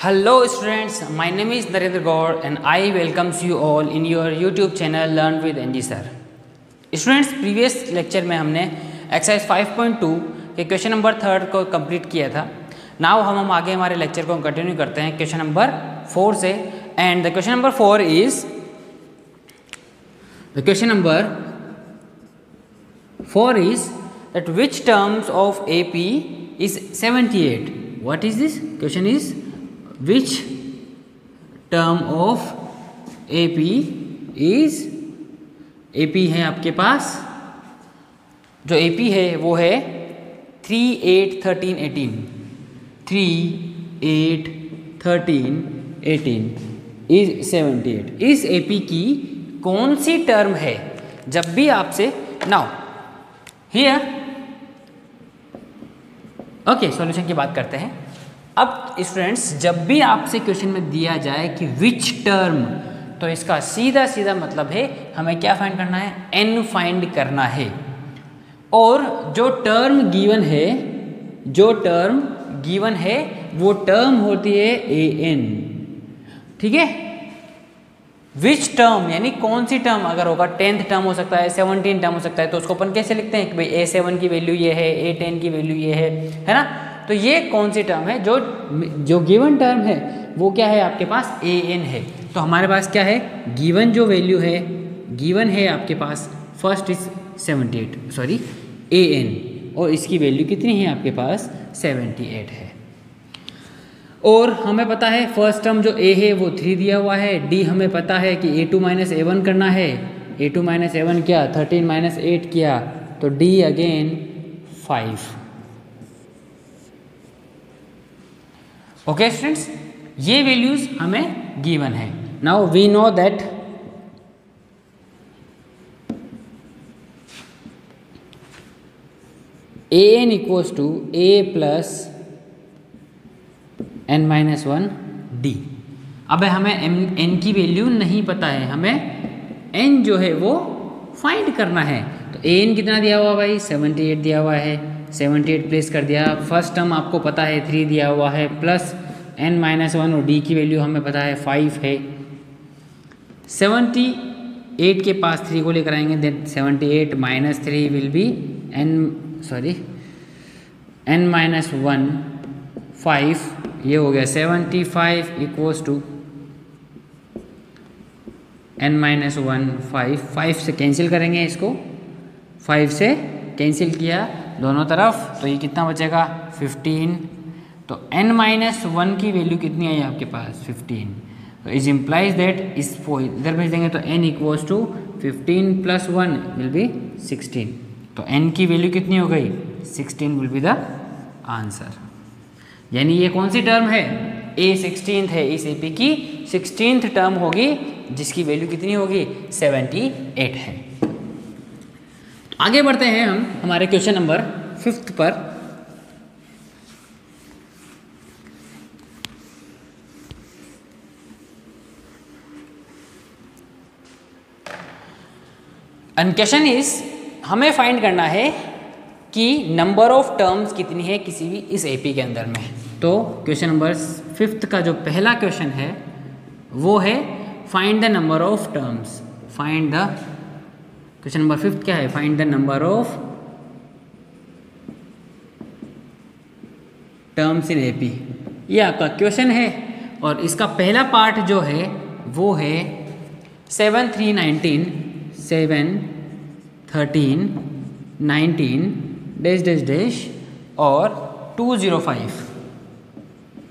Hello students, my name is Narendra Gaur and I welcomes you all in your YouTube channel Learn with NG Sir. Students, previous lecture में हमने exercise 5.2 के question number 3 को complete किया था. Now हम आगे हमारे lecture को कंटिन्यू करते हैं क्वेश्चन नंबर 4 से. And the question number 4 is that which terms of AP is 78. What is this? Question is which term of AP is AP है आपके पास. जो AP है वो है 3, 8, 13, 18. 3, 8, 13, 18 is 78. इस AP की कौन सी टर्म है? जब भी आपसे नाउ हियर ओके सॉल्यूशन की बात करते हैं. अब स्टूडेंट्स, जब भी आपसे क्वेश्चन में दिया जाए कि विच टर्म, तो इसका सीधा सीधा मतलब है हमें क्या फाइंड करना है? n फाइंड करना है. और जो टर्म गिवन है वो टर्म होती है an. ठीक है. विच टर्म यानी कौन सी टर्म, अगर होगा 10th टर्म हो सकता है, 17 टर्म हो सकता है, तो उसको अपन कैसे लिखते हैं कि भाई A7 की वैल्यू ये है, A10 की वैल्यू ये है ना. तो ये कौन सी टर्म है? जो गिवन टर्म है वो क्या है आपके पास? an है. तो हमारे पास क्या है? गिवन जो वैल्यू है, गिवन है आपके पास फर्स्ट इज 78 सॉरी an, और इसकी वैल्यू कितनी है आपके पास? 78 है. और हमें पता है फर्स्ट टर्म जो a है वो 3 दिया हुआ है. d हमें पता है कि a2 माइनस a1 करना है. a2 माइनस a1 क्या? 13 माइनस 8 किया, तो d अगेन 5. ओके स्टूडेंट्स, ये वैल्यूज हमें गिवन है. Now we know that an equals to a plus n minus 1 d. अब हमें n की वैल्यू नहीं पता है, हमें n जो है वो फाइंड करना है. तो an कितना दिया हुआ भाई? 78 दिया हुआ है. 78 प्लेस कर दिया. फर्स्ट टर्म आपको पता है 3 दिया हुआ है, प्लस n माइनस 1 और d की वैल्यू हमें पता है 5 है. 78 के पास 3 को लेकर आएंगे, then 78 minus 3 will be n minus 1 5. ये हो गया 75 इक्वल्स टू n माइनस 1 5 से कैंसिल करेंगे इसको. 5 से कैंसिल किया दोनों तरफ, तो ये कितना बचेगा? 15. तो n माइनस 1 की वैल्यू कितनी आई आपके पास? 15. तो इज इम्प्लाइज दैट इसको इधर भेज देंगे तो n equals to 15 plus 1 will be 16. तो n की वैल्यू कितनी हो गई? 16 विल बी द आंसर. यानी ये कौन सी टर्म है? A16 है. इस AP की 16th टर्म होगी जिसकी वैल्यू कितनी होगी? 78 है. आगे बढ़ते हैं हम हमारे क्वेश्चन नंबर 5 पर. एंड क्वेश्चन इज, हमें फाइंड करना है कि नंबर ऑफ टर्म्स कितनी है किसी भी इस AP के अंदर में. तो क्वेश्चन नंबर 5 का जो पहला क्वेश्चन है वो है find the number of terms. Question number 5 क्या है? Find the number of terms in AP. ये आपका क्वेश्चन है और इसका पहला पार्ट जो है वो है 7, 3, 19 7, 13, 19 डैश डैश डैश और 205.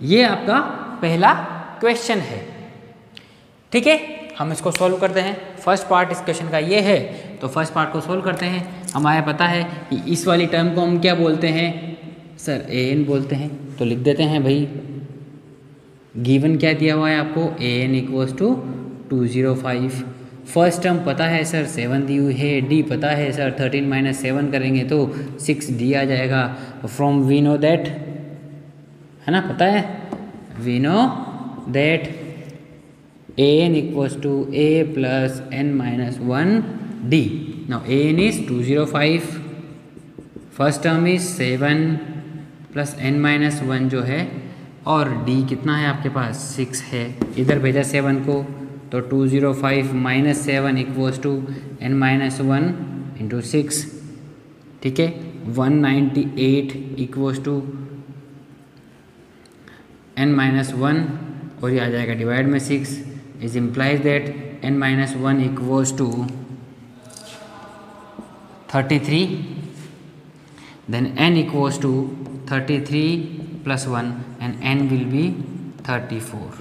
ये आपका पहला क्वेश्चन है. ठीक है, हम इसको सॉल्व करते हैं. फर्स्ट पार्ट इस क्वेश्चन का ये है, तो फर्स्ट पार्ट को सॉल्व करते हैं. हमारे पता है कि इस वाली टर्म को हम क्या बोलते हैं? सर an बोलते हैं. तो लिख देते हैं भाई, गिवन क्या दिया हुआ है आपको? an equals to 205. First term पता है सर 7 दी हुई है. d पता है सर 13 माइनस 7 करेंगे तो 6d आ जाएगा. फ्रॉम वी नो दैट, है ना, पता है, we know that an equals to a plus n minus 1 d. Now an is 205, first term is 7 plus n minus 1 जो है और डी कितना है आपके पास 6 है, इधर भेजा 7 को, तो 205 minus 7 equals to n minus 1 into 6, ठीक है। 198 इक्वल्स टू n माइनस 1 और ये आ जाएगा डिवाइड में 6, is implies that n minus 1 equals to 33, then n equals to 33 plus 1 and n will be 34.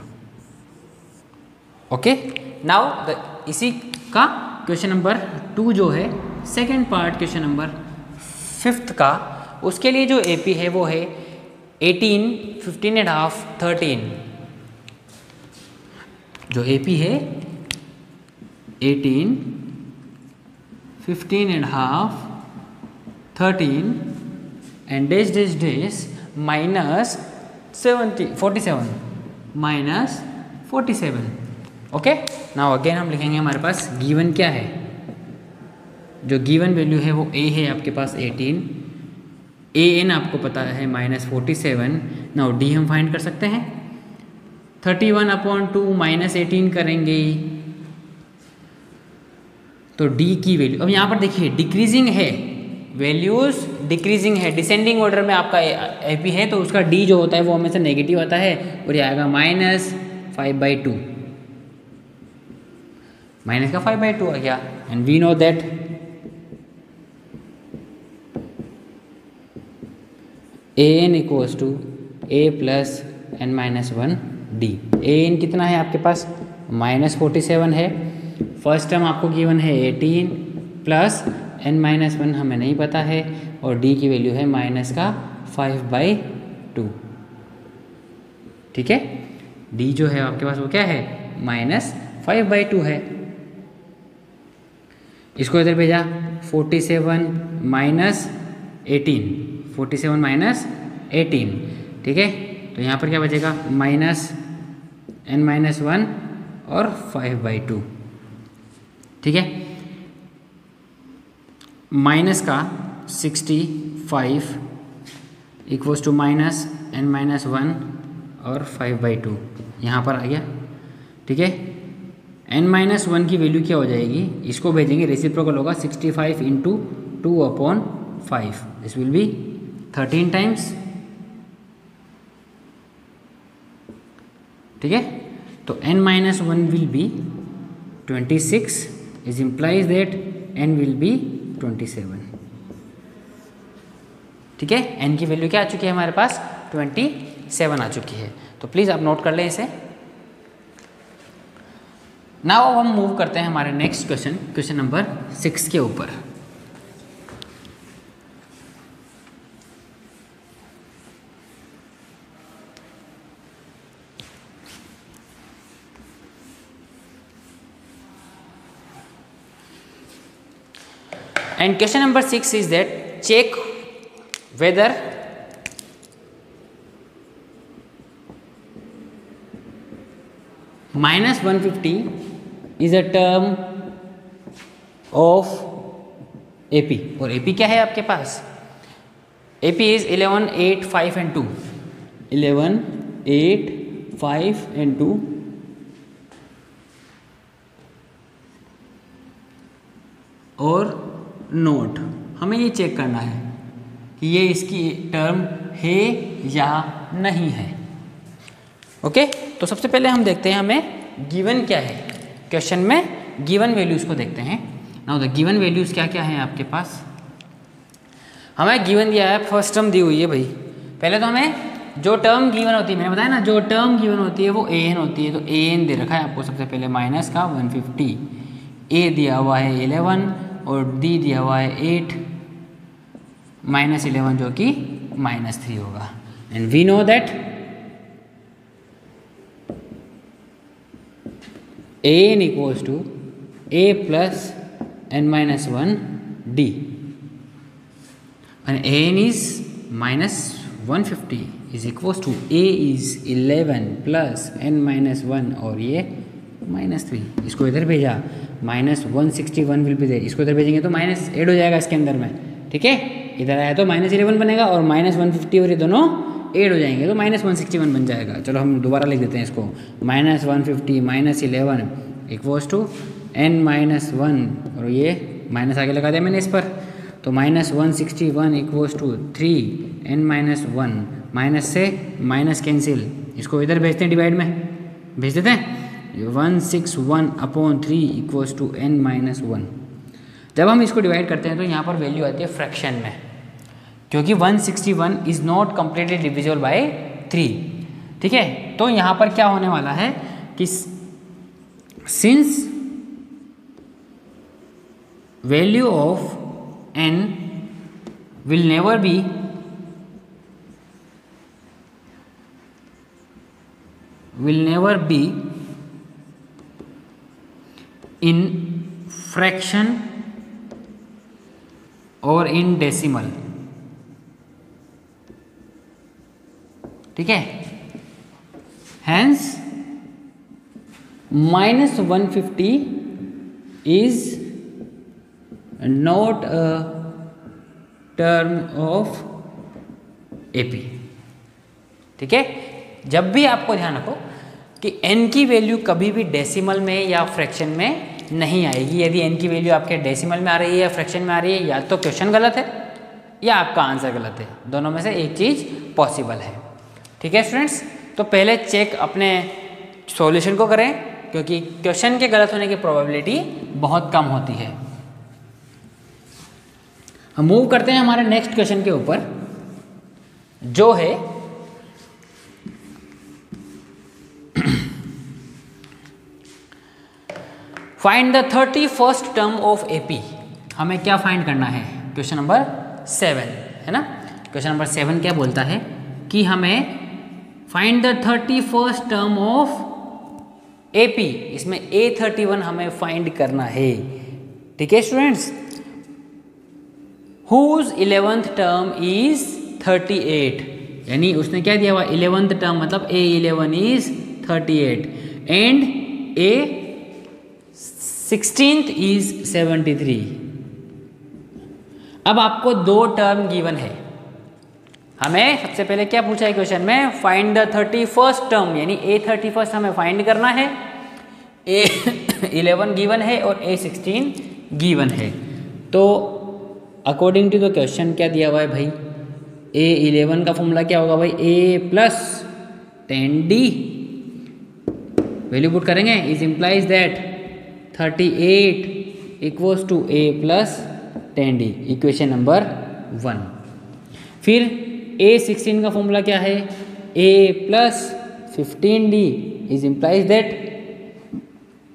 Okay, now इसी का क्वेश्चन नंबर 2 जो है second part question number 5th का, उसके लिए जो AP है वो है 18, 15.5, 13। जो AP है 18, 15.5, 13 and dash minus 47 minus 47। Okay, now again हम लिखेंगे हमारे पास गिवन क्या है, जो गिवन वैल्यू है वो a है आपके पास 18, an आपको पता है माइनस 47। नाउ d हम फाइंड कर सकते हैं, 31/2 माइनस 18 करेंगे तो d की वैल्यू, अब यहाँ पर देखिए डिक्रीजिंग है, वैल्यूज डिक्रीजिंग है, डिसेंडिंग ऑर्डर में आपका AP है, तो उसका d जो होता है वो हमेशा नेगेटिव आता है और ये आएगा -5/2, माइनस का 5/2 आ गया। And we know that an equals to a plus n minus 1 d। an कितना है आपके पास -47 है, फर्स्ट टर्म आपको गिवन है 18 प्लस n माइनस 1 हमें नहीं पता है और d की वैल्यू है माइनस का 5/2, ठीक है। d जो है आपके पास वो क्या है -5/2 है, इसको इधर भेजा 47 माइनस 18, ठीक है। तो यहाँ पर क्या बचेगा -n माइनस 1 और 5/2, ठीक है। माइनस का 65 इक्वल्स टू -n माइनस 1 और 5/2 यहाँ पर आ गया, ठीक है। n माइनस 1 की वैल्यू क्या हो जाएगी, इसको भेजेंगे रेसिप्रोकल होगा 65 into 2/5, this will be 13 times, ठीक है। तो n minus 1 will B 26, is implies that n will B 27, ठीक है। n की वैल्यू क्या आ चुकी है हमारे पास 27 आ चुकी है, तो प्लीज़ आप नोट कर लें इसे। नाउ हम मूव करते हैं हमारे नेक्स्ट क्वेश्चन नंबर 6 के ऊपर। And question number 6 is that check whether -150 is a term of AP, और AP क्या है आपके पास, AP is 11, 8, 5 and 2, 11, 8, 5 and 2, और नोट हमें ये चेक करना है कि ये इसकी टर्म है या नहीं है। ओके, तो सबसे पहले हम देखते हैं हमें गिवन क्या है, क्वेश्चन में गिवन वैल्यूज़ को देखते हैं। नाउ द गिवन वैल्यूज़ क्या क्या हैं आपके पास, हमें गिवन दिया है, फर्स्ट टर्म दी हुई है भाई। पहले तो हमें जो टर्म गिवन होती है, मैंने बताया ना जो टर्म गिवन होती है वो an होती है, तो an दे रखा है आपको सबसे पहले माइनस का 150, a दिया हुआ है 11 और d दिया हुआ है 8 -11 जो कि -3 होगा। And we know that an equals to a plus n minus 1 d and an is -150 is equals to a is 11 plus n minus 1 और ये -3, इसको इधर भेजा -161 विल बी देयर, इसको इधर भेजेंगे तो -8 हो जाएगा इसके अंदर में, ठीक है। इधर आया तो -11 बनेगा और -150 और ये दोनों ऐड हो जाएंगे तो -161 बन जाएगा। चलो हम दोबारा लिख देते हैं इसको, -150 -11 इक्वल्स टू n-1, और ये माइनस आगे लगा दिया मैंने इस पर, तो -161 इक्वल्स टू 3n-1, माइनस से माइनस कैंसिल, इसको इधर भेजते हैं, डिवाइड में भेज देते हैं, 161/3 इक्वल्स टू n-1। जब हम इसको डिवाइड करते हैं तो यहाँ पर वैल्यू आती है फ्रैक्शन में, क्योंकि 161 is not completely divisible by 3। ठीक है, तो यहाँ पर क्या होने वाला है कि since value of n will never be in fraction or in decimal। ठीक है, hence -150 is not a term of AP। ठीक है, जब भी आपको ध्यान रखो कि n की वैल्यू कभी भी डेसिमल में या फ्रैक्शन में नहीं आएगी। यदि n की वैल्यू आपके डेसिमल में आ रही है या फ्रैक्शन में आ रही है, या तो क्वेश्चन गलत है या आपका आंसर गलत है, दोनों में से एक चीज़ पॉसिबल है। ठीक है स्टूडेंट्स, तो पहले चेक अपने सॉल्यूशन को करें, क्योंकि क्वेश्चन के गलत होने की प्रोबेबिलिटी बहुत कम होती है। हम मूव करते हैं हमारे नेक्स्ट क्वेश्चन के ऊपर, जो है find the 31st term of AP. हमें क्या फाइंड करना है, क्वेश्चन नंबर 7 है ना। क्वेश्चन नंबर 7 क्या बोलता है कि हमें find the 31st term of AP, इसमें A31 हमें फाइंड करना है। ठीक है students, whose 11th term is 38, यानी उसने क्या दिया हुआ 11th टर्म, मतलब A11 is 38 and A16th is 73। अब आपको दो टर्म गिवन है, हमें सबसे पहले क्या पूछा है क्वेश्चन में, फाइंड द 31st टर्म, यानी A31 हमें फाइंड करना है। A11 गिवन है और A16 गिवन है, तो अकॉर्डिंग टू द क्वेश्चन क्या दिया हुआ है भाई, A11 का फॉर्मूला क्या होगा भाई, A + 10D, वैल्यू पुट करेंगे, is implies that 38 equals to A + 10D, equation number 1। फिर A16 का फॉर्मूला क्या है, A + 15D is implies that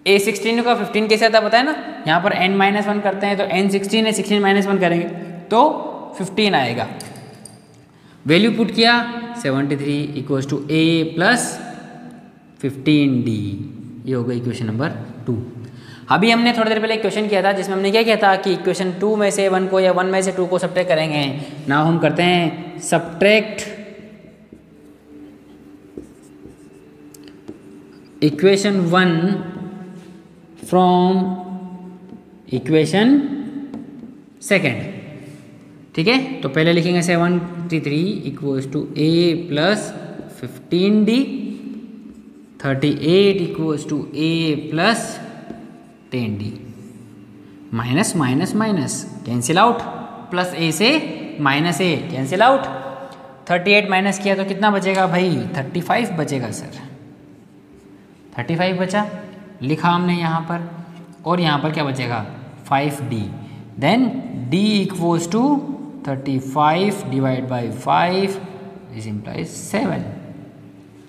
A16 का 15 कैसे आता है पता है ना, यहाँ पर n-1 करते हैं तो n16 है, 16 -1 करेंगे तो 15 आएगा। वैल्यू पुट किया 73 इक्वल्स टू A + 15D, ये हो गई इक्वेशन नंबर 2। अभी हमने थोड़ी देर पहले एक क्वेश्चन किया था जिसमें हमने क्या किया था कि इक्वेशन 2 में से 1 को या 1 में से 2 को सब्ट्रैक्ट करेंगे। नाउ हम करते हैं सब्ट्रैक्ट इक्वेशन 1 फ्रॉम इक्वेशन 2। ठीक है, तो पहले लिखेंगे 73 equals to A + 15D, 38 equals to A + 10D, minus minus minus cancel out, plus A से -A कैंसिल आउट, 38 माइनस किया तो कितना बचेगा भाई, 35 बचेगा सर, 35 बचा, लिखा हमने यहाँ पर, और यहाँ पर क्या बचेगा 5D, then D equals to 35 divide by 5 is implies 7,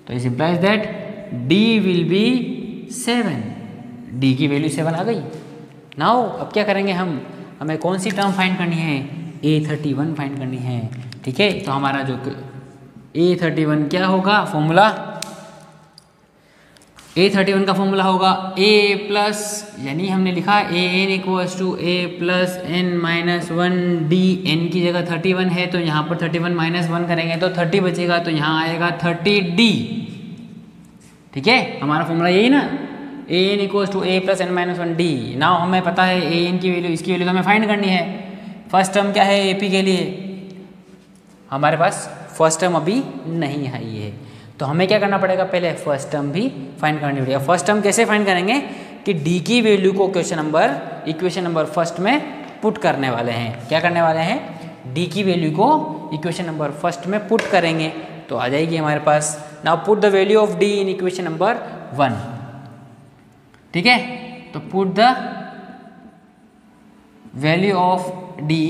तो is implies that D will be 7, D की वैल्यू 7 आ गई। नाउ अब क्या करेंगे हम, हमें कौन सी टर्म फाइंड करनी है, A31 फाइंड करनी है। ठीक है, तो हमारा जो A31 क्या होगा फॉर्मूला, A31 का फॉर्मूला होगा A प्लस, यानी हमने लिखा AN equals to A + n-1D, n की जगह 31 है तो यहाँ पर 31 -1 करेंगे तो 30 बचेगा, तो यहाँ आएगा 30D। ठीक है, हमारा फॉर्मूला यही ना, AN equals to A + n-1D। Now हमें पता है AN की वैल्यू, इसकी वैल्यू तो हमें फाइंड करनी है। फर्स्ट टर्म क्या है AP के लिए, हमारे पास फर्स्ट टर्म अभी नहीं है ये, तो हमें क्या करना पड़ेगा, पहले फर्स्ट टर्म भी फाइंड करनी पड़ेगा। फर्स्ट टर्म कैसे फाइंड करेंगे कि डी की वैल्यू को इक्वेशन नंबर फर्स्ट में पुट करने वाले हैं। क्या करने वाले हैं, डी की वैल्यू को इक्वेशन नंबर फर्स्ट में पुट करेंगे तो आ जाएगी हमारे पास। Now put the value of D in equation number 1। ठीक है, तो put the value of D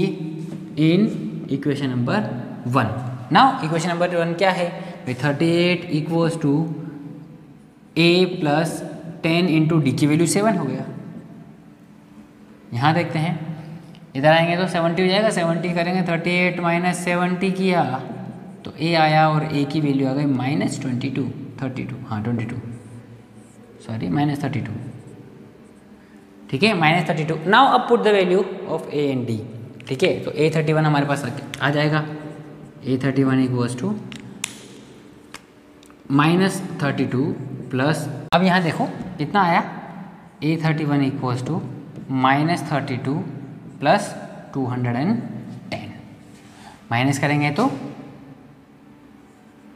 in equation number 1। Now equation number 1 क्या है, 38 equals to a plus 10 into D की वैल्यू 7 हो गया। यहाँ देखते हैं, इधर आएंगे तो 70 हो जाएगा, 70 करेंगे 38 माइनस 70 किया तो a आया और a की वैल्यू आ गई माइनस 32, हाँ 22, सॉरी माइनस 32। ठीक है, माइनस 32। नाउ अब put the value of a and d। ठीक है, तो a31 हमारे पास आ जाएगा, a31 equals to minus 32 plus, अब यहाँ देखो कितना आया, a31 equals to minus 32 plus 210। Minus करेंगे तो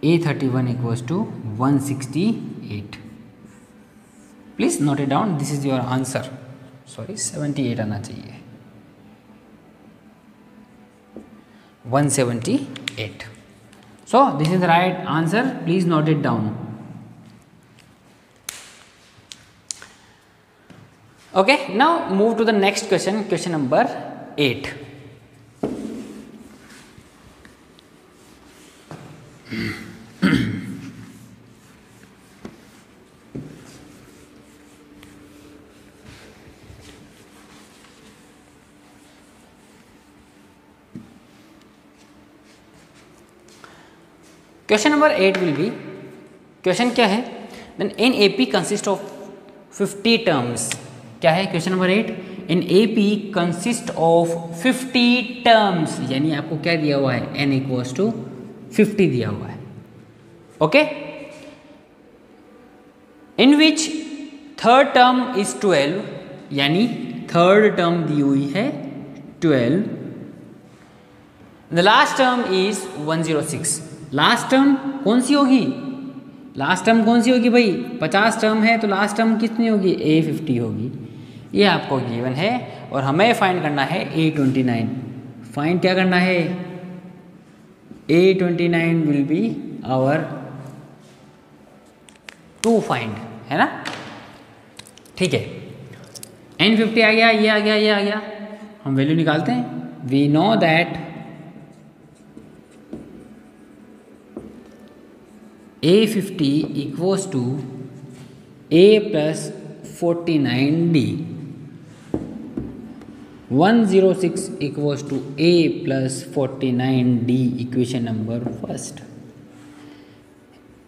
a31 equals to 168। Please note it down, this is your answer. Sorry 78 आना चाहिए, 178। So this is the right answer, please note it down. Okay, now move to the next question, question number 8. Question number 8 will be, question क्या है, then in AP consist of 50 terms. क्या है question number 8, in AP consist of 50 terms, यानी आपको क्या दिया हुआ है, n इक्वल्स टू 50 दिया हुआ है। Okay, in which third term is 12, यानी थर्ड टर्म दी हुई है 12, the last term is 106। Last term कौन सी होगी, लास्ट टर्म कौन सी होगी भाई, 50 टर्म है तो लास्ट टर्म कितनी होगी, a50 होगी। ये आपको गिवन है और हमें फाइंड करना है a29। फाइंड क्या करना है, a29 will be our to find, है ना। ठीक है, n50 आ गया, ये आ गया, ये आ गया, हम वैल्यू निकालते हैं। We know that a50 equals to a plus 49d, 106 equals to a plus 49d equation number first.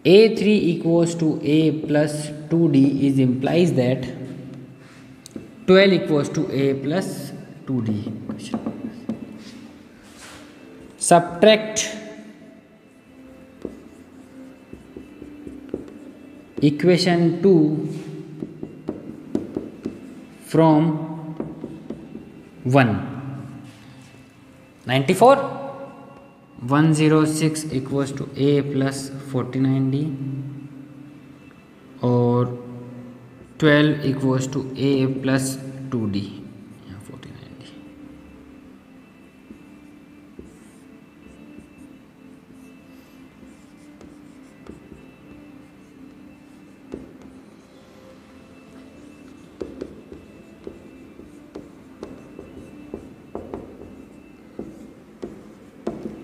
a3 equals to a plus 2d is implies that 12 equals to a plus 2d। Subtract equation 2 from 1, 94, 106 equals to a plus 49d और 12 equals to a plus 2d, 49d।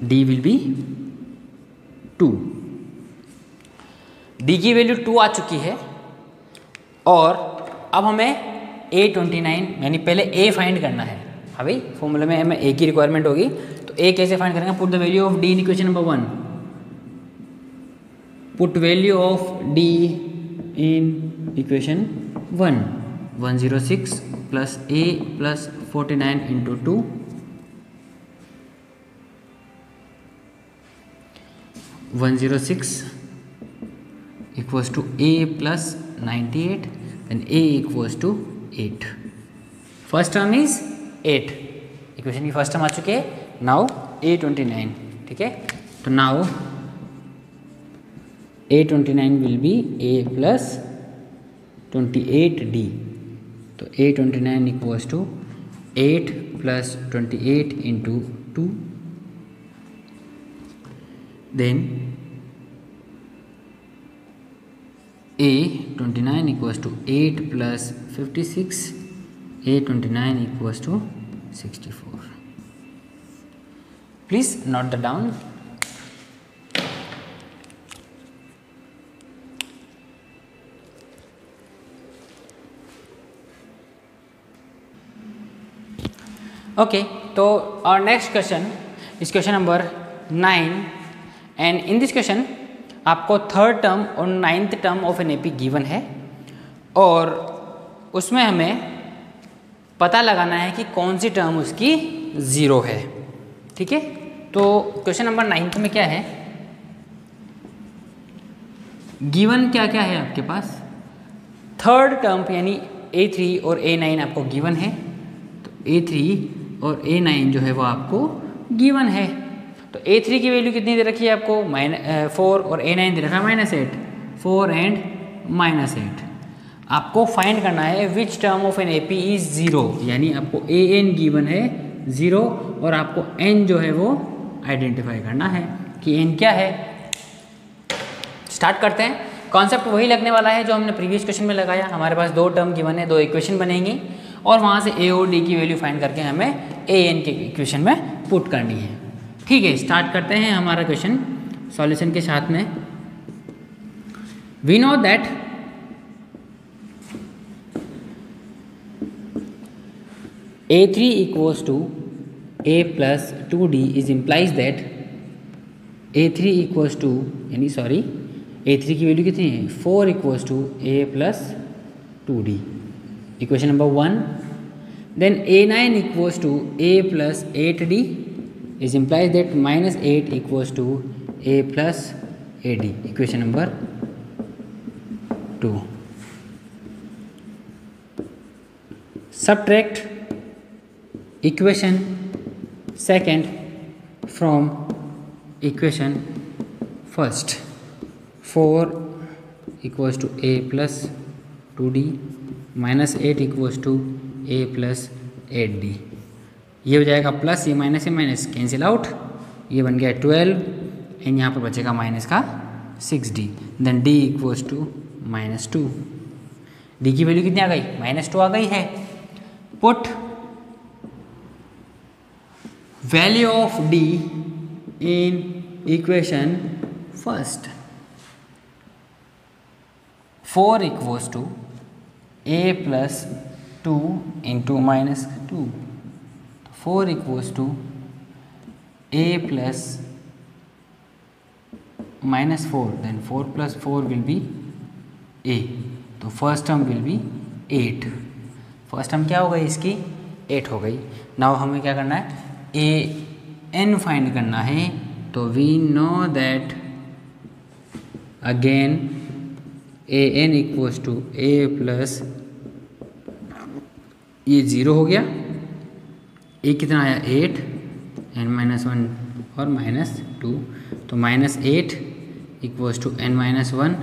d will B 2। d की value 2 आ चुकी है और अब हमें a29 यानी पहले a find करना है। हाँ भाई, फॉर्मूले में हमें a की रिक्वायरमेंट होगी तो a कैसे फाइंड करेंगे, put the value of d in equation number 1। Put value of d in equation 1, 106 plus a plus 49 into 2, 106 equals to a plus 98 and a equals to 8। First term is 8, equation की first term आ चुके हैं। Now a29। ठीक है, तो now A29 will be A plus 28D. तो A29 equals to 8 plus 28 into 2. Then A29 equals to 8 plus 56. A29 equals to 64. Please note that down. Okay, so our next question is question number 9, and in this question आपको third term और ninth term of an AP given है और उसमें हमें पता लगाना है कि कौन सी टर्म उसकी ज़ीरो है. ठीक है, तो क्वेश्चन नंबर 9 में क्या है, गिवन क्या क्या है आपके पास, थर्ड टर्म यानी A3 और A9 आपको गिवन है. तो A3 और A9 जो है वो आपको गिवन है. तो A3 की वैल्यू कितनी दे रखी है आपको, 4, और A9 दे रखा है -8. 4 एंड -8. आपको फाइंड करना है which term of an AP is 0, यानी आपको AN गिवन है 0 और आपको N जो है वो आइडेंटिफाई करना है कि N क्या है. स्टार्ट करते हैं. कॉन्सेप्ट वही लगने वाला है जो हमने प्रीवियस क्वेश्चन में लगाया. हमारे पास दो टर्म गिवन है, दो इक्वेशन बनेंगी और वहाँ से A और D की वैल्यू फाइंड करके हमें AN के इक्वेशन में पुट करनी है. ठीक है, स्टार्ट करते हैं हमारा क्वेश्चन सॉल्यूशन के साथ में. We know that A3 equals to A plus 2D is implies that A3 equals to A3 की वैल्यू कितनी है, 4 equals to A plus 2D. Equation number 1. Then A9 equals to A plus 8D is implies that -8 equals to A plus AD. Equation number 2. Subtract equation second from equation first. 4 equals to A plus 2D -8 equals to A plus 8D. ये हो जाएगा plus, ये minus cancel out, ये बन गया 12 and यहाँ पर बचेगा माइनस का 6D. Then D equals to -2. D की वैल्यू कितनी आ गई, -2 आ गई है. Put value of D in equation first. 4 equals to A plus 2 into -2. 4 equals to A plus -4. Then 4 plus 4 will be A. तो first term will be 8. First term क्या हो गई इसकी, 8 हो गई. नाउ हमें क्या करना है, AN फाइंड करना है. तो we know that again AN equals to A plus, ये 0 हो गया. A कितना आया, 8 एंड -1 और -2. तो -8 इक्वल्स टू N -1,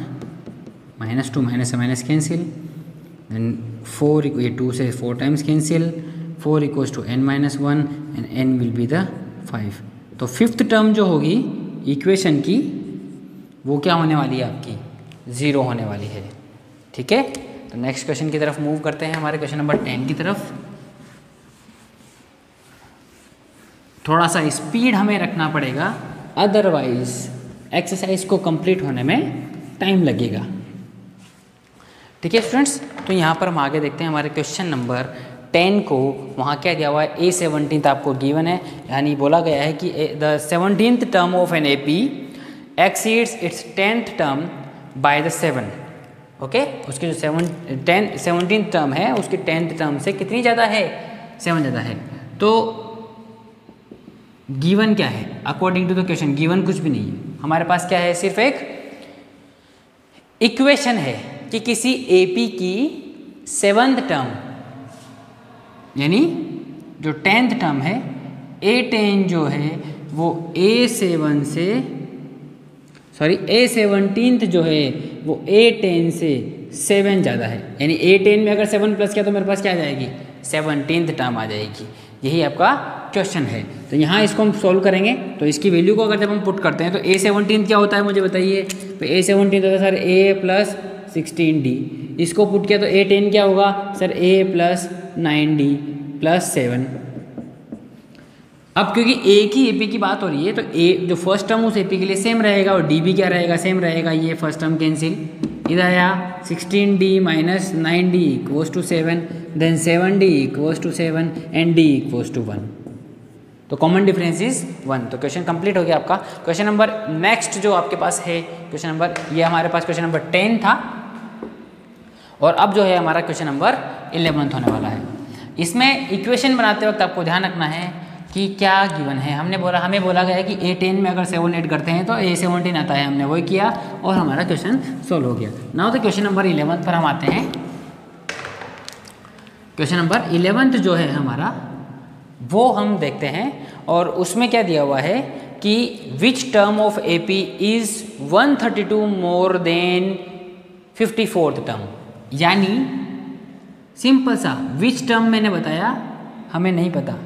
-2 माइनस से माइनस कैंसिल. देन 4, ये 2 से 4 times cancel. 4 equals to N -1 and N will be the 5. तो फिफ्थ टर्म जो होगी इक्वेशन की वो क्या होने वाली है आपकी, 0 होने वाली है. ठीक है, तो नेक्स्ट क्वेश्चन की तरफ मूव करते हैं, हमारे क्वेश्चन नंबर 10 की तरफ. थोड़ा सा स्पीड हमें रखना पड़ेगा, अदरवाइज एक्सरसाइज को कंप्लीट होने में टाइम लगेगा. ठीक है स्टूडेंट्स, तो यहाँ पर हम आगे देखते हैं हमारे क्वेश्चन नंबर 10 को. वहाँ क्या दिया हुआ है, A17 आपको गिवन है, यानी बोला गया है कि the 17th term of an AP exceeds its 10th term by the 7. Okay, उसकी जो 17th टर्म है उसकी 10th टर्म से कितनी ज़्यादा है, 7 ज़्यादा है. तो गिवन क्या है, according to the question given कुछ भी नहीं है. हमारे पास क्या है, सिर्फ एक इक्वेशन है कि किसी AP की 7th टर्म यानी जो 10th टर्म है A10 जो है वो A7 से सॉरी A17 जो है वो A10 से 7 ज़्यादा है, यानी A10 में अगर 7 प्लस किया तो मेरे पास क्या आ जाएगी, 17th टर्म आ जाएगी। यही आपका क्वेश्चन है। तो यहाँ इसको हम सॉल्व करेंगे, तो इसकी वैल्यू को अगर जब हम पुट करते हैं तो A17 क्या होता है मुझे बताइए। तो A17 होता है सर A प्लस 16D, इसको पुट किया तो A10 क्या होगा sir A plus 9D plus 7। अब क्योंकि ए की AP की बात हो रही है तो A जो फर्स्ट टर्म उस AP के लिए सेम रहेगा और D भी क्या रहेगा, सेम रहेगा। ये फर्स्ट टर्म कैंसिल, इधर आया 16D minus 9D equals to 7, then 7D equals to 7 and D equals to 1। तो कॉमन डिफरेंस इज 1। तो क्वेश्चन कंप्लीट हो गया आपका। क्वेश्चन नंबर नेक्स्ट जो आपके पास है, क्वेश्चन नंबर ये हमारे पास क्वेश्चन नंबर 10 था और अब जो है हमारा क्वेश्चन नंबर 11 होने वाला है। इसमें इक्वेशन बनाते वक्त आपको ध्यान रखना है कि क्या गिवन है। हमें बोला गया है कि A10 में अगर 7 ऐड करते हैं तो A17 आता है, हमने वही किया और हमारा क्वेश्चन सॉल्व हो गया। नाउ तो क्वेश्चन नंबर 11 पर हम आते हैं। क्वेश्चन नंबर 11 जो है हमारा वो हम देखते हैं और उसमें क्या दिया हुआ है कि which term of AP is 132 more than 54th term, यानी सिंपल सा विच टर्म मैंने बताया हमें नहीं पता,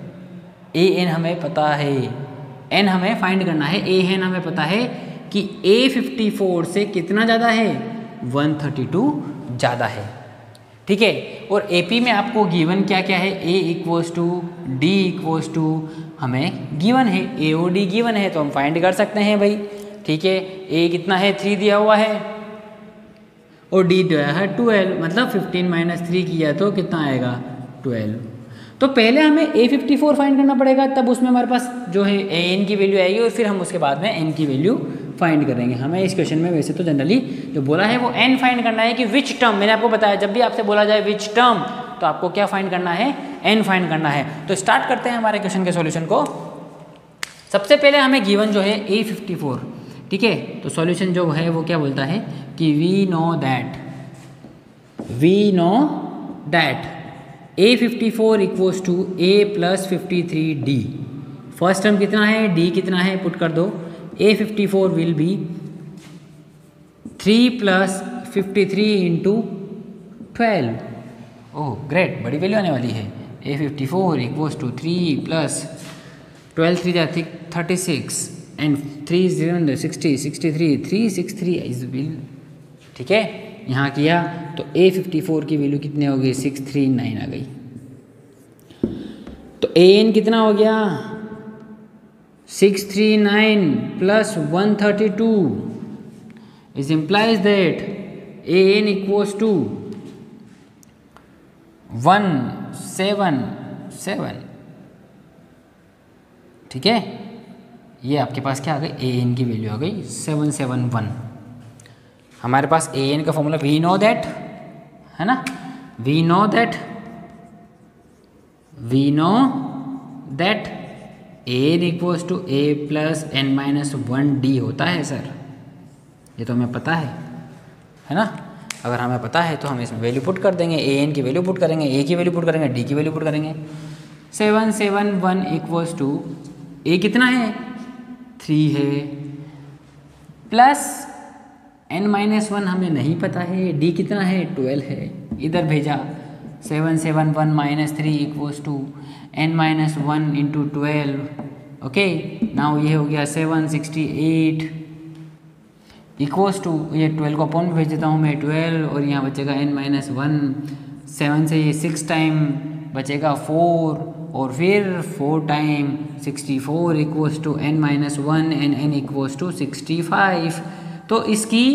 AN हमें पता है, N हमें फाइंड करना है। AN हमें पता है कि A54 से कितना ज़्यादा है, 132 ज़्यादा है, ठीक है। और AP में आपको गिवन क्या क्या है, A equals to D equals to हमें गिवन है, A और D गिवन है तो हम फाइंड कर सकते हैं भाई, ठीक है। A कितना है 3 दिया हुआ है और D दिया है 12, मतलब 15 माइनस 3 किया तो कितना आएगा 12। तो पहले हमें A54 फाइंड करना पड़ेगा, तब उसमें हमारे पास जो है AN की वैल्यू आएगी और फिर हम उसके बाद में N की वैल्यू फाइंड करेंगे। हमें इस क्वेश्चन में वैसे तो जनरली जो बोला है वो N फाइंड करना है कि विच टर्म, मैंने आपको बताया जब भी आपसे बोला जाए विच टर्म तो आपको क्या फाइंड करना है, N फाइंड करना है। तो स्टार्ट करते हैं हमारे क्वेश्चन के सॉल्यूशन को। सबसे पहले हमें गिवन जो है A54, ठीक है। तो सॉल्यूशन जो है वो क्या बोलता है कि we know that A54 equals to A plus 53D। First term कितना है, D कितना है, पुट कर दो। A54 will be 3 plus 53 into 12। Oh great, बड़ी वैल्यू आने वाली है। A54 equals to 3 plus 12 3 36 and 3 0 60 63 363 is will, ठीक है। यहाँ किया तो A54 की वैल्यू कितने हो गई, 639 आ गई। तो AN कितना हो गया 639 plus 132 is implies that AN equals to 177, ठीक है। ये आपके पास क्या आ गई, AN की वैल्यू आ गई 771। हमारे पास AN का फॉर्मूला वी नो दैट है ना, we know that AN equals to A plus N minus 1D होता है सर, ये तो हमें पता है ना। अगर हमें पता है तो हम इसमें वैल्यू पुट कर देंगे, AN की वैल्यू पुट करेंगे, A की वैल्यू पुट करेंगे, D की वैल्यू पुट करेंगे। 771 इक्वल्स टू A कितना है 3 है प्लस N माइनस 1 हमें नहीं पता है, D कितना है 12 है, इधर भेजा 771 minus 3 equals to N minus 1 into 12। Okay now ये हो गया 768 इक्वल्स टू, ये 12 को अपॉन भेज देता हूँ मैं 12 और यहाँ बचेगा N माइनस 1, 7 से ये 6 टाइम बचेगा 4 और फिर 4 time 64 equals to N minus 1 and N equals to 65। तो इसकी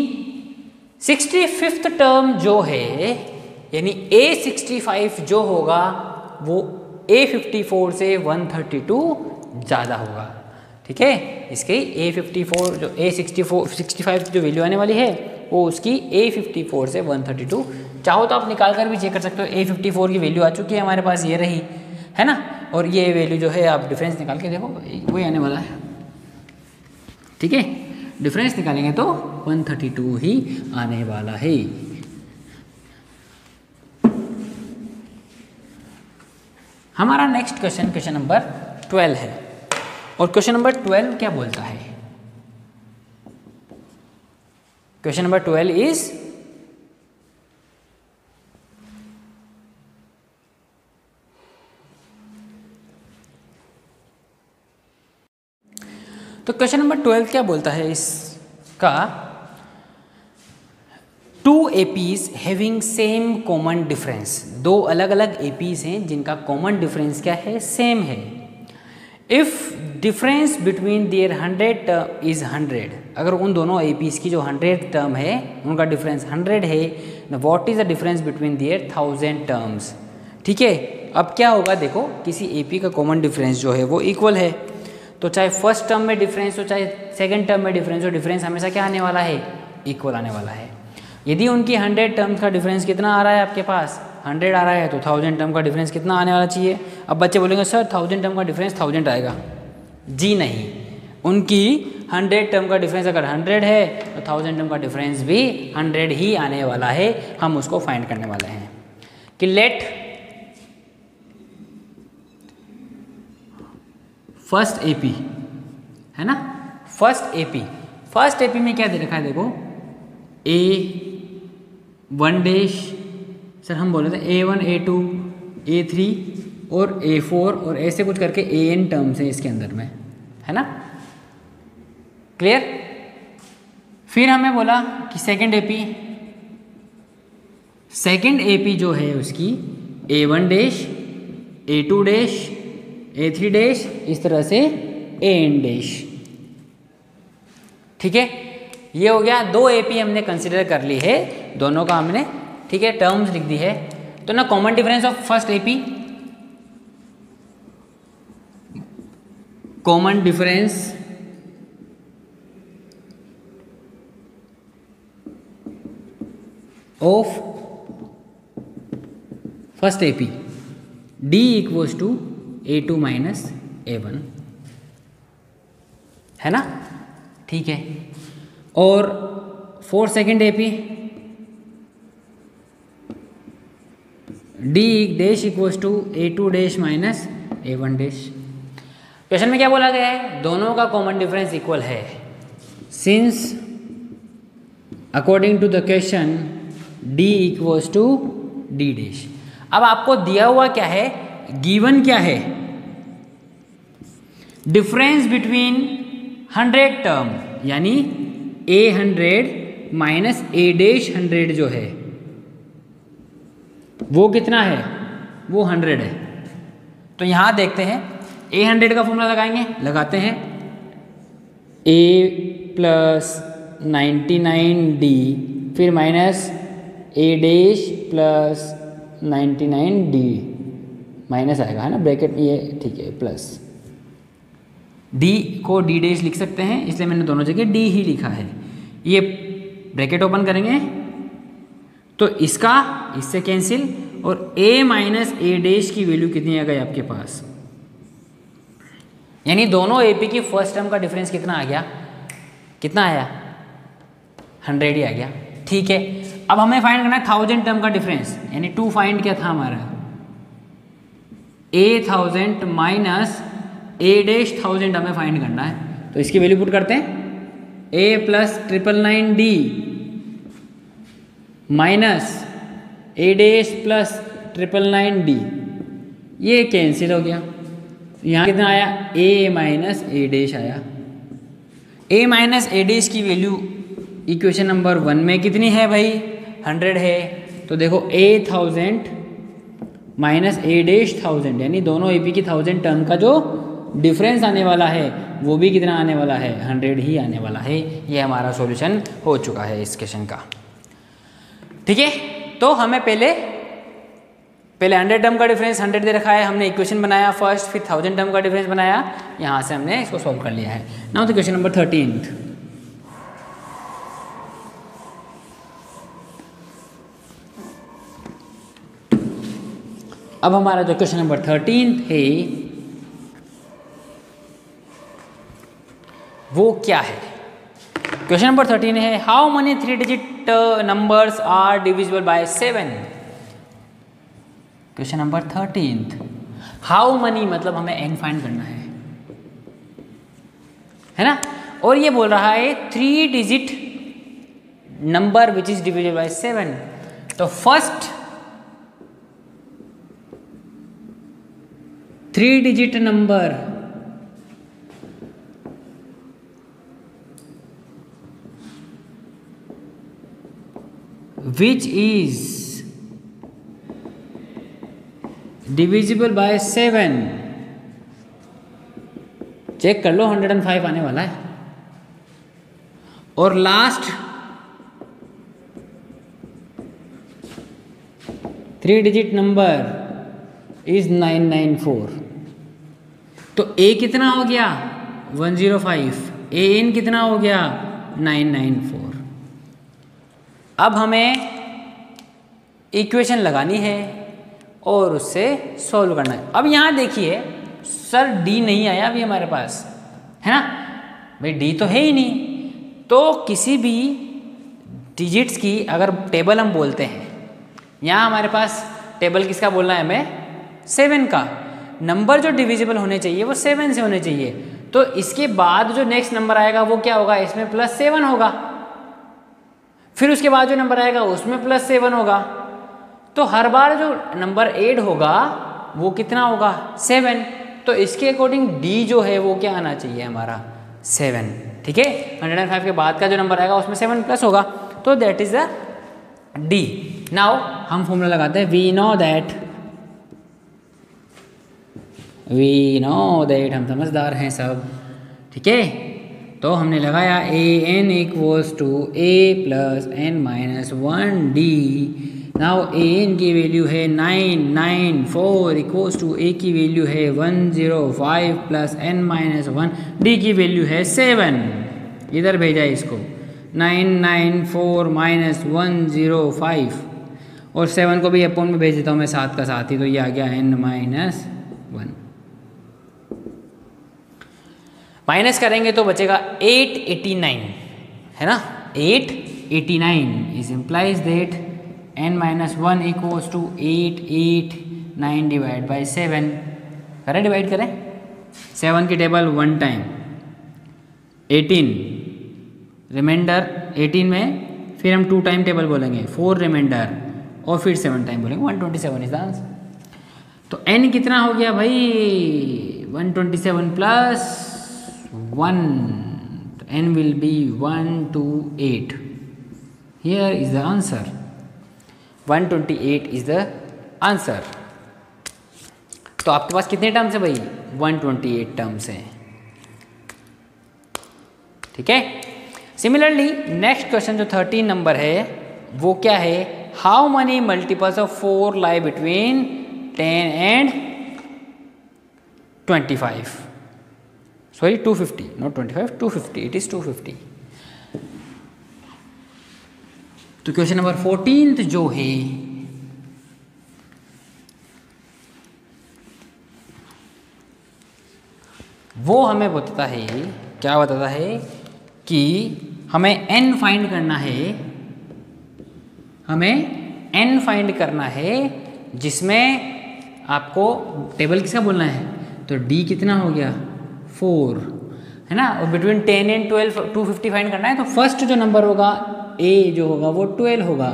65th टर्म जो है यानी A65 जो होगा वो A54 से 132 ज़्यादा होगा, ठीक है। इसकी A54 जो A65 जो वैल्यू आने वाली है वो उसकी A54 से 132, चाहो तो आप निकाल कर भी चेक कर सकते हो। A54 की वैल्यू आ चुकी है हमारे पास, ये रही है ना, और ये वैल्यू जो है आप डिफरेंस निकाल के देखो वही आने वाला है, ठीक है। डिफरेंस निकालेंगे तो 132 ही आने वाला है। हमारा नेक्स्ट क्वेश्चन नंबर 12 है और क्वेश्चन नंबर 12 क्या बोलता है, क्वेश्चन नंबर 12 इज तो क्वेश्चन नंबर 12 क्या बोलता है इसका, two APs having same common difference, दो अलग अलग एपीज हैं जिनका कॉमन डिफरेंस क्या है, सेम है। If difference between their 100 term is 100, अगर उन दोनों एपीज की जो 100 टर्म है उनका डिफरेंस 100 है, what is the difference between their 1000 terms. ठीक है, अब क्या होगा, देखो किसी एपी का कॉमन डिफरेंस जो है वो इक्वल है, तो चाहे फर्स्ट टर्म में डिफरेंस हो चाहे सेकंड टर्म में डिफरेंस हो, डिफरेंस हमेशा क्या आने वाला है, इक्वल आने वाला है। यदि उनकी 100 टर्म्स का डिफरेंस कितना आ रहा है आपके पास, 100 आ रहा है, तो 1000 टर्म का डिफरेंस कितना आने वाला चाहिए। अब बच्चे बोलेंगे सर 1000 टर्म का डिफरेंस 1000 आएगा, जी नहीं, उनकी 100 टर्म का डिफरेंस अगर 100 है तो 1000 टर्म का डिफरेंस भी 100 ही आने वाला है। हम उसको फाइंड करने वाले हैं कि लेट फर्स्ट एपी है ना, फर्स्ट एपी में क्या दे रखा है, देखो A1 डैश, सर हम बोले थे A1 A2 A3 और A4 और ऐसे कुछ करके AN टर्म्स है इसके अंदर में, है ना, क्लियर। फिर हमें बोला कि सेकंड एपी जो है उसकी A1 dash A2 dash A3 dash इस तरह से AN डैश। ठीक है, ये हो गया, दो एपी हमने कंसिडर कर ली है, दोनों का हमने ठीक है टर्म्स लिख दी है। तो ना common difference of first AP, common difference of first AP D equals to A2 minus A1, है ना, ठीक है। और for second AP D dash equals to A2 dash minus A1 dash. Question में क्या बोला गया है, दोनों का कॉमन डिफरेंस इक्वल है, since according to the question D equals to D dash. अब आपको दिया हुआ क्या है, गिवन क्या है, डिफरेंस बिटवीन 100 टर्म यानी A100 माइनस A डैश 100 जो है वो कितना है, वो 100 है। तो यहां देखते हैं A100 का फॉर्मूला लगाएंगे, लगाते हैं A प्लस 99D फिर minus A dash plus 99D minus आएगा, है ना, ब्रैकेट ये ठीक है, प्लस D को D डैश लिख सकते हैं, इसलिए मैंने दोनों जगह D ही लिखा है। ये ब्रैकेट ओपन करेंगे तो इसका इससे कैंसिल, और A माइनस A डैश की वैल्यू कितनी आ गई आपके पास, यानी दोनों AP की फर्स्ट टर्म का डिफरेंस कितना आ गया, कितना आया, 100 ही आ गया। ठीक है, अब हमें फाइंड करना है 1000 टर्म का डिफरेंस, यानी 2 फाइंड क्या था हमारा, A1000 माइनस A डैश 1000 हमें फाइंड करना है। तो इसकी वैल्यू पुट करते हैं, A plus 999D minus A dash plus 999D, ये कैंसिल हो गया। यहाँ कितना आया, A माइनस A डैश आया। A माइनस A डैश की वैल्यू इक्वेशन नंबर 1 में कितनी है भाई, 100 है। तो देखो A1000 माइनस A डैश 1000 यानी दोनों AP की 1000 टर्म का जो डिफरेंस आने वाला है वो भी कितना आने वाला है, 100 ही आने वाला है। ये हमारा सॉल्यूशन हो चुका है इस क्वेश्चन का। ठीक है, तो हमें पहले 100 टर्म का डिफरेंस 100 दे रखा है, हमने इक्वेशन बनाया फर्स्ट, फिर 1000 टर्म का डिफरेंस बनाया, यहाँ से हमने इसको सॉल्व कर लिया है। Now the question number 13। अब हमारा जो क्वेश्चन नंबर 13 है वो क्या है, क्वेश्चन नंबर 13 है how many 3 digit numbers are divisible by 7। Question number 13, how many मतलब हमें n फाइंड करना है ना, और ये बोल रहा है 3 digit number which is divisible by 7. तो first 3-digit number which is divisible by 7, check कर लो 105 आने वाला है, और लास्ट 3-digit नंबर इज 994. तो A कितना हो गया 105, AN कितना हो गया 994. अब हमें इक्वेशन लगानी है और उससे सॉल्व करना है. अब यहाँ देखिए सर D नहीं आया अभी हमारे पास, है ना भाई, D तो है ही नहीं. तो किसी भी डिजिट्स की अगर टेबल हम बोलते हैं, यहाँ हमारे पास टेबल किसका बोलना है हमें 7 का. नंबर जो डिविजिबल होने चाहिए वो 7 से होने चाहिए. तो इसके बाद जो नेक्स्ट नंबर आएगा वो क्या होगा, इसमें +7 होगा. फिर उसके बाद जो नंबर आएगा उसमें +7 होगा. तो हर बार जो नंबर ऐड होगा वो कितना होगा 7. तो इसके अकॉर्डिंग D जो है वो क्या आना चाहिए हमारा 7. ठीक है, 105 के बाद का जो नंबर आएगा उसमें 7 प्लस होगा. तो that is the D. Now हम फॉर्मूला लगाते हैं. वी नो दैट, हम समझदार हैं सब. ठीक है, तो हमने लगाया AN equals to A plus N minus 1D. Now AN की वैल्यू है 994 इक्वल्स टू A की वैल्यू है 105 प्लस N माइनस 1, D की वैल्यू है 7. इधर भेजा इसको 994 माइनस 105 और 7 को भी अपोन में भेज देता हूँ मैं साथ का साथ ही. तो ये आ गया N माइनस 1. माइनस करेंगे तो बचेगा 889, है ना. 889 is implies that N minus 1 equals to 889 divide by 7. करें, डिवाइड करें. 7 की टेबल 1 टाइम, 18 रिमाइंडर 18 में फिर हम 2 टाइम टेबल बोलेंगे, 4 रिमाइंडर और फिर 7 टाइम बोलेंगे. 127 इज द आंसर. तो N कितना हो गया भाई 127 plus 1. N will be 128. Here is the answer. 128 is the answer. तो आपके पास कितने टर्म्स है भाई 128 टर्म्स हैं. ठीक है. सिमिलरली नेक्स्ट क्वेश्चन जो 13 नंबर है वो क्या है, how money multiples of 4 lie between 10 and 25. Sorry 250, not 25, 250. It is 250. तो क्वेश्चन नंबर 14 जो है वो हमें बताता है, क्या बताता है कि हमें n फाइंड करना है. हमें n फाइंड करना है जिसमें आपको टेबल किसका बोलना है. तो D कितना हो गया 4, है ना. और बिटवीन 10 एंड 12 250 फाइंड करना है. तो फर्स्ट जो नंबर होगा A जो होगा वो 12 होगा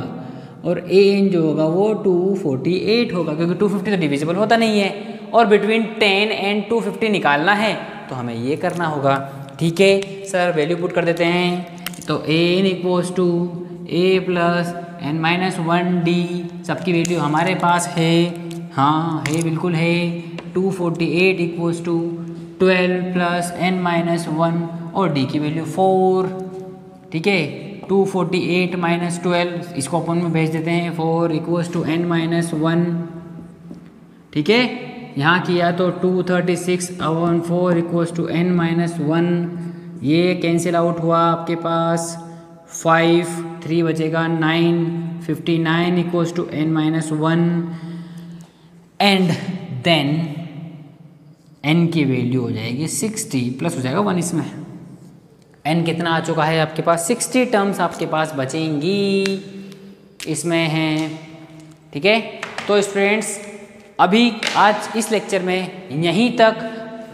और AN जो होगा वो 248 होगा, क्योंकि 250 तो डिविजिबल होता नहीं है. और बिटवीन 10 एंड 250 निकालना है तो हमें ये करना होगा. ठीक है सर, वैल्यू पुट कर देते हैं. तो AN equals to A plus N minus 1D. सबकी वैल्यू हमारे पास है, हाँ है, बिल्कुल है. 248 equals to 12 plus N minus 1 और D की वैल्यू 4. ठीक है, 248 माइनस 12 इसको अपन में भेज देते हैं. 4 इक्वल्स टू N माइनस 1. ठीक है, यहाँ किया तो 236 upon 4 equals to N minus 1. ये कैंसिल आउट हुआ आपके पास 5, 3 बचेगा 9. 59 equals to N minus 1 and then N की वैल्यू हो जाएगी 60 प्लस हो जाएगा 1 इसमें. N कितना आ चुका है आपके पास 60 टर्म्स आपके पास बचेंगी इसमें हैं. ठीक है, तो स्टूडेंट्स अभी आज इस लेक्चर में यहीं तक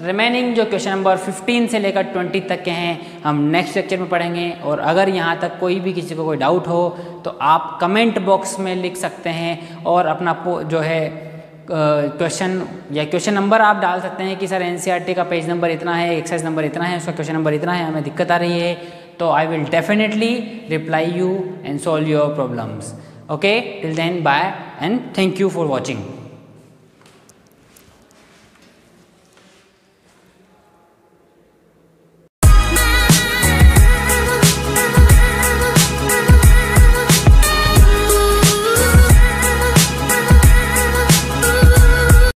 रिमेनिंग जो क्वेश्चन नंबर 15 से लेकर 20 तक के हैं हम नेक्स्ट लेक्चर में पढ़ेंगे। और अगर यहाँ तक कोई भी किसी को कोई डाउट हो तो आप कमेंट बॉक्स में लिख सकते हैं और अपना जो है क्वेश्चन या क्वेश्चन नंबर आप डाल सकते हैं कि सर एनसीईआरटी का पेज नंबर इतना है, एक्सरसाइज नंबर इतना है, उसका क्वेश्चन नंबर इतना है, हमें दिक्कत आ रही है, तो I will definitely reply you and solve your problems. Okay, till then bye and thank you for watching.